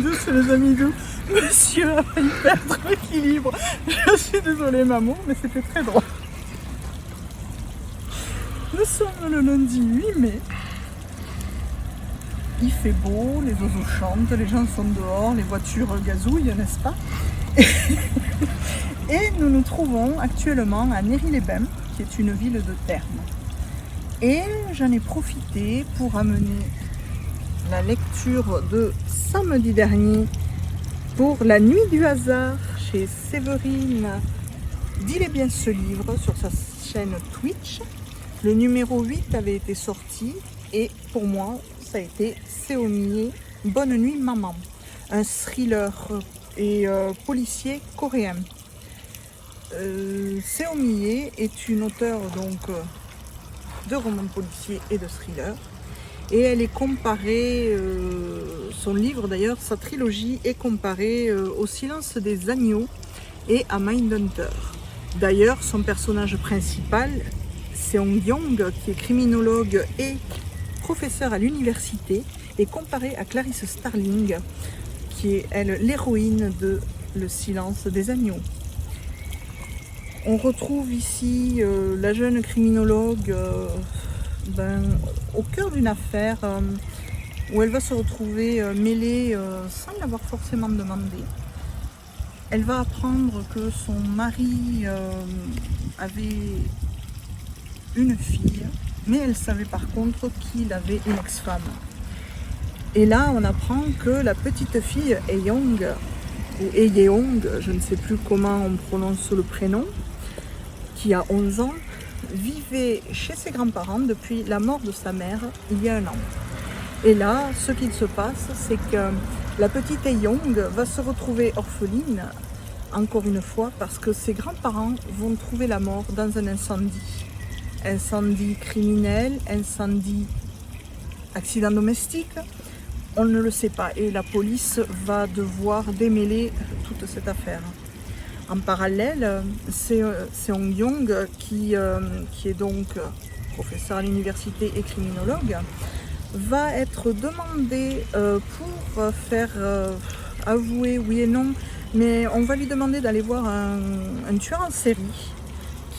Doux, c'est les amis doux. Monsieur a failli perdre l'équilibre. Je suis désolée maman, mais c'était très drôle. Nous sommes le lundi 8 mai. Il fait beau, les oiseaux chantent, les gens sont dehors, les voitures gazouillent, n'est-ce pas? Et nous nous trouvons actuellement à Néry-les-Bains, qui est une ville de terme. Et j'en ai profité pour amener la lecture de samedi dernier pour La Nuit du hasard chez Séverine d'Il est bien ce livre sur sa chaîne Twitch. Le numéro 8 avait été sorti et pour moi ça a été Seomiye, Bonne nuit maman, un thriller et policier coréen. Seomiye est une auteure donc de romans policiers et de thrillers. Et elle est comparée, son livre d'ailleurs, sa trilogie est comparée au Silence des agneaux et à Mindhunter. D'ailleurs, son personnage principal, Seong-Yong, qui est criminologue et professeur à l'université, est comparé à Clarice Starling, qui est elle l'héroïne de Le Silence des agneaux. On retrouve ici la jeune criminologue au cœur d'une affaire où elle va se retrouver mêlée sans l'avoir forcément demandé. Elle va apprendre que son mari avait une fille, mais elle savait par contre qu'il avait une ex-femme. Et là, on apprend que la petite fille Eyoung, ou Eyeong, je ne sais plus comment on prononce le prénom, qui a 11 ans, vivait chez ses grands-parents depuis la mort de sa mère il y a 1 an. Et là, ce qu'il se passe, c'est que la petite Eyoung va se retrouver orpheline, encore une fois, parce que ses grands-parents vont trouver la mort dans un incendie. Incendie criminel, incendie accident domestique, on ne le sait pas. Et la police va devoir démêler toute cette affaire. En parallèle, Seong-Yong, qui est donc professeur à l'université et criminologue, va être demandé pour faire avouer, oui et non, mais on va lui demander d'aller voir un tueur en série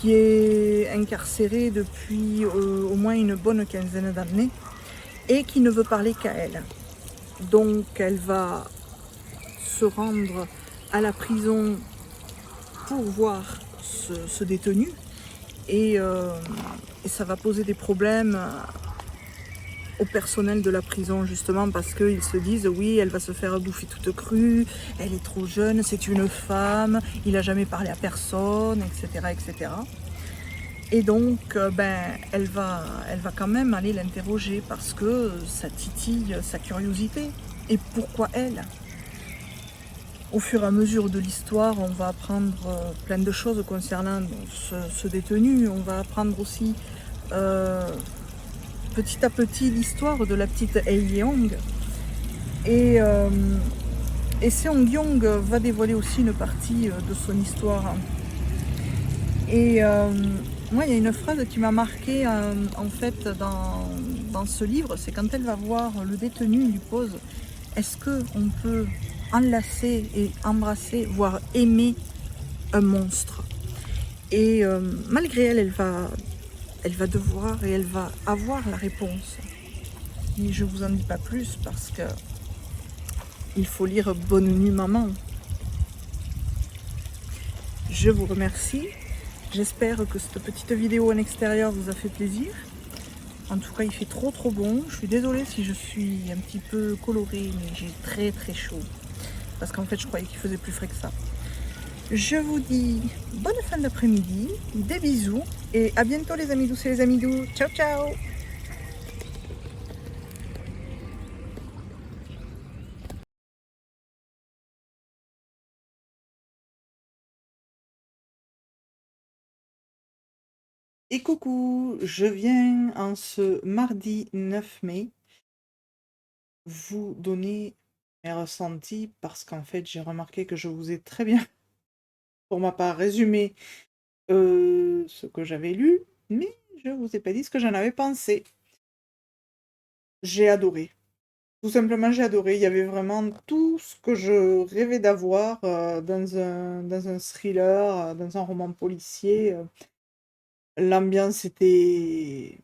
qui est incarcéré depuis au moins une bonne quinzaine d'années et qui ne veut parler qu'à elle. Donc elle va se rendre à la prison pour voir ce détenu et ça va poser des problèmes au personnel de la prison justement parce qu'ils se disent oui, elle va se faire bouffer toute crue, elle est trop jeune, c'est une femme, il n'a jamais parlé à personne, etc. etc. Et donc elle va quand même aller l'interroger parce que ça titille sa curiosité. Et pourquoi elle? Au fur et à mesure de l'histoire, on va apprendre plein de choses concernant ce détenu. On va apprendre aussi petit à petit l'histoire de la petite Eyeong. Et Seong-Yong va dévoiler aussi une partie de son histoire. Et moi, il y a une phrase qui m'a marquée en fait dans ce livre, c'est quand elle va voir le détenu, il lui pose « Est-ce qu'on peut enlacer et embrasser, voire aimer un monstre ?» Et malgré elle, elle va devoir et elle va avoir la réponse. Et je vous en dis pas plus parce que il faut lire Bonne nuit maman. Je vous remercie. J'espère que cette petite vidéo en extérieur vous a fait plaisir. En tout cas, il fait trop bon. Je suis désolée si je suis un petit peu colorée, mais j'ai très chaud. Parce qu'en fait, je croyais qu'il faisait plus frais que ça. Je vous dis bonne fin d'après-midi, des bisous et à bientôt les amis douces et les amis doux. Ciao ciao! Et coucou, je viens en ce mardi 9 mai vous donner mes ressentis parce qu'en fait j'ai remarqué que je vous ai très bien, pour ma part, résumé ce que j'avais lu, mais je vous ai pas dit ce que j'en avais pensé. J'ai adoré. Tout simplement, j'ai adoré. Il y avait vraiment tout ce que je rêvais d'avoir dans un thriller, dans un roman policier. L'ambiance était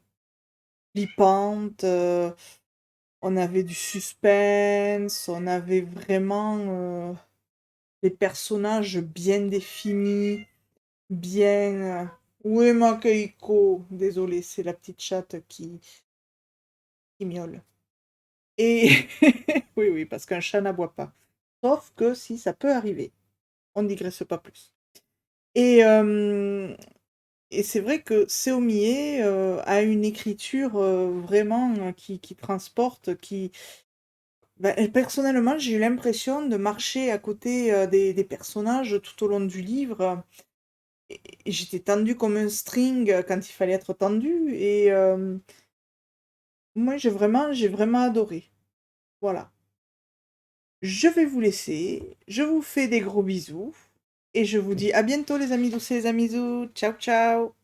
flippante, on avait du suspense, on avait vraiment des personnages bien définis, bien. Où est ma Keiko? Désolée, c'est la petite chatte qui miaule. Et oui, oui, parce qu'un chat n'aboie pas. Sauf que si ça peut arriver, on ne digresse pas plus. Et, euh, et c'est vrai que Seomié a une écriture vraiment qui transporte, personnellement, j'ai eu l'impression de marcher à côté des personnages tout au long du livre. Et j'étais tendue comme un string quand il fallait être tendue. Et moi, j'ai vraiment adoré. Voilà. Je vais vous laisser. Je vous fais des gros bisous. Et je vous dis à bientôt les amis douces et les amis zou. Ciao, ciao.